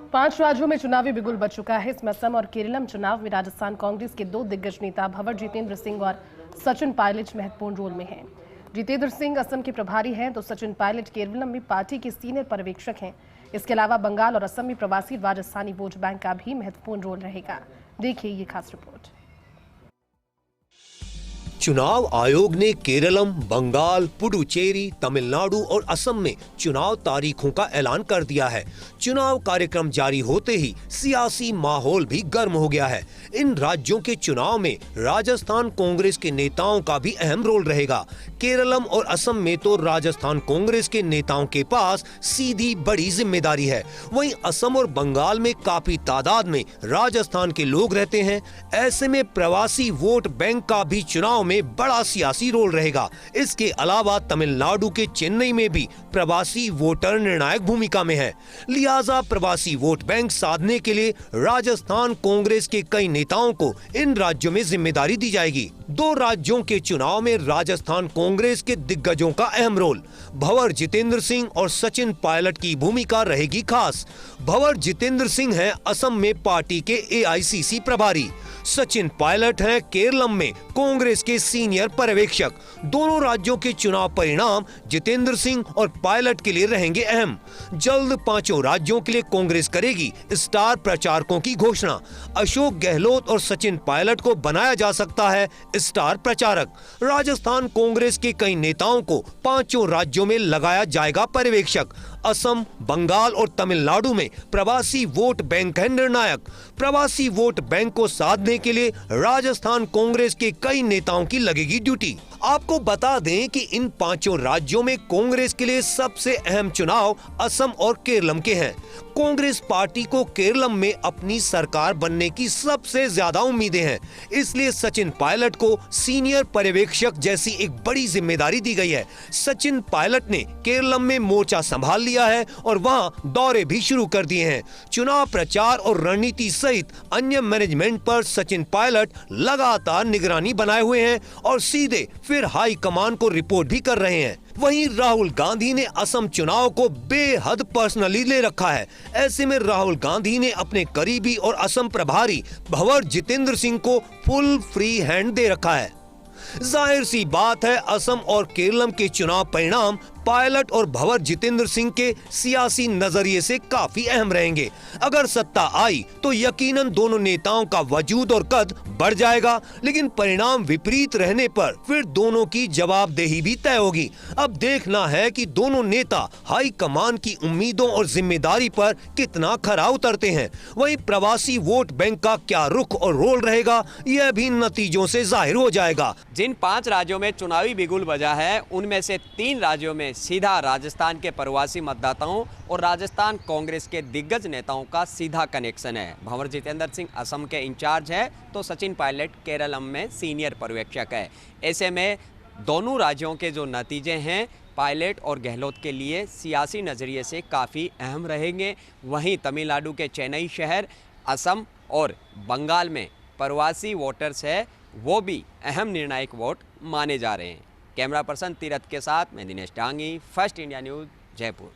5 राज्यों में चुनावी बिगुल बज चुका है। इसमें असम और केरलम चुनाव में राजस्थान कांग्रेस के 2 दिग्गज नेता भंवर जितेंद्र सिंह और सचिन पायलट महत्वपूर्ण रोल में हैं। जितेंद्र सिंह असम के प्रभारी हैं तो सचिन पायलट केरलम में पार्टी के सीनियर पर्यवेक्षक हैं। इसके अलावा बंगाल और असम में प्रवासी राजस्थानी वोट बैंक का भी महत्वपूर्ण रोल रहेगा। देखिए ये खास रिपोर्ट। चुनाव आयोग ने केरलम, बंगाल, पुडुचेरी, तमिलनाडु और असम में चुनाव तारीखों का ऐलान कर दिया है। चुनाव कार्यक्रम जारी होते ही सियासी माहौल भी गर्म हो गया है। इन राज्यों के चुनाव में राजस्थान कांग्रेस के नेताओं का भी अहम रोल रहेगा। केरलम और असम में तो राजस्थान कांग्रेस के नेताओं के पास सीधी बड़ी जिम्मेदारी है। वहीं असम और बंगाल में काफी तादाद में राजस्थान के लोग रहते हैं। ऐसे में प्रवासी वोट बैंक का भी चुनाव में बड़ा सियासी रोल रहेगा। इसके अलावा तमिलनाडु के चेन्नई में भी प्रवासी वोटर निर्णायक भूमिका में है। लिहाजा प्रवासी वोट बैंक साधने के लिए राजस्थान कांग्रेस के कई नेताओं को इन राज्यों में जिम्मेदारी दी जाएगी। 2 राज्यों के चुनाव में राजस्थान कांग्रेस के दिग्गजों का अहम रोल। भंवर जितेंद्र सिंह और सचिन पायलट की भूमिका रहेगी खास। भंवर जितेंद्र सिंह हैं असम में पार्टी के AICC प्रभारी। सचिन पायलट हैं केरलम में कांग्रेस के सीनियर पर्यवेक्षक। दोनों राज्यों के चुनाव परिणाम जितेंद्र सिंह और पायलट के लिए रहेंगे अहम। जल्द 5 राज्यों के लिए कांग्रेस करेगी स्टार प्रचारकों की घोषणा। अशोक गहलोत और सचिन पायलट को बनाया जा सकता है स्टार प्रचारक। राजस्थान कांग्रेस के कई नेताओं को 5 राज्यों में लगाया जाएगा पर्यवेक्षक। असम, बंगाल और तमिलनाडु में प्रवासी वोट बैंक है निर्णायक। प्रवासी वोट बैंक को साधने के लिए राजस्थान कांग्रेस के कई नेताओं की लगेगी ड्यूटी। आपको बता दें कि इन 5 राज्यों में कांग्रेस के लिए सबसे अहम चुनाव असम और केरलम के हैं। कांग्रेस पार्टी को केरलम में अपनी सरकार बनने की सबसे ज्यादा उम्मीदें हैं। इसलिए सचिन पायलट को सीनियर पर्यवेक्षक जैसी एक बड़ी जिम्मेदारी दी गई है। सचिन पायलट ने केरलम में मोर्चा संभाल लिया है और वहां दौरे भी शुरू कर दिए हैं। चुनाव प्रचार और रणनीति सहित अन्य मैनेजमेंट पर सचिन पायलट लगातार निगरानी बनाए हुए हैं और सीधे फिर हाई कमान को रिपोर्ट भी कर रहे हैं। वहीं राहुल गांधी ने असम चुनाव को बेहद पर्सनली ले रखा है। ऐसे में राहुल गांधी ने अपने करीबी और असम प्रभारी भंवर जितेंद्र सिंह को फुल फ्री हैंड दे रखा है। जाहिर सी बात है असम और केरलम के चुनाव परिणाम पायलट और भंवर जितेंद्र सिंह के सियासी नजरिए से काफी अहम रहेंगे। अगर सत्ता आई तो यकीनन दोनों नेताओं का वजूद और कद बढ़ जाएगा, लेकिन परिणाम विपरीत रहने पर फिर दोनों की जवाबदेही भी तय होगी। अब देखना है कि दोनों नेता हाई कमान की उम्मीदों और जिम्मेदारी पर कितना खरा उतरते हैं। वहीं प्रवासी वोट बैंक का क्या रुख और रोल रहेगा, यह भी नतीजों से जाहिर हो जाएगा। जिन 5 राज्यों में चुनावी बिगुल बजा है, उनमें से 3 राज्यों में सीधा राजस्थान के प्रवासी मतदाताओं और राजस्थान कांग्रेस के दिग्गज नेताओं का सीधा कनेक्शन है। भंवर जितेंद्र सिंह असम के इंचार्ज है तो सचिन पायलट केरलम में सीनियर पर्यवेक्षक है। ऐसे में दोनों राज्यों के जो नतीजे हैं पायलट और गहलोत के लिए सियासी नज़रिए से काफ़ी अहम रहेंगे। वहीं तमिलनाडु के चेन्नई शहर, असम और बंगाल में प्रवासी वोटर्स है, वो भी अहम निर्णायक वोट माने जा रहे हैं। कैमरा पर्सन तीरथ के साथ मैं Dinesh Dangi, first India news, Jaipur.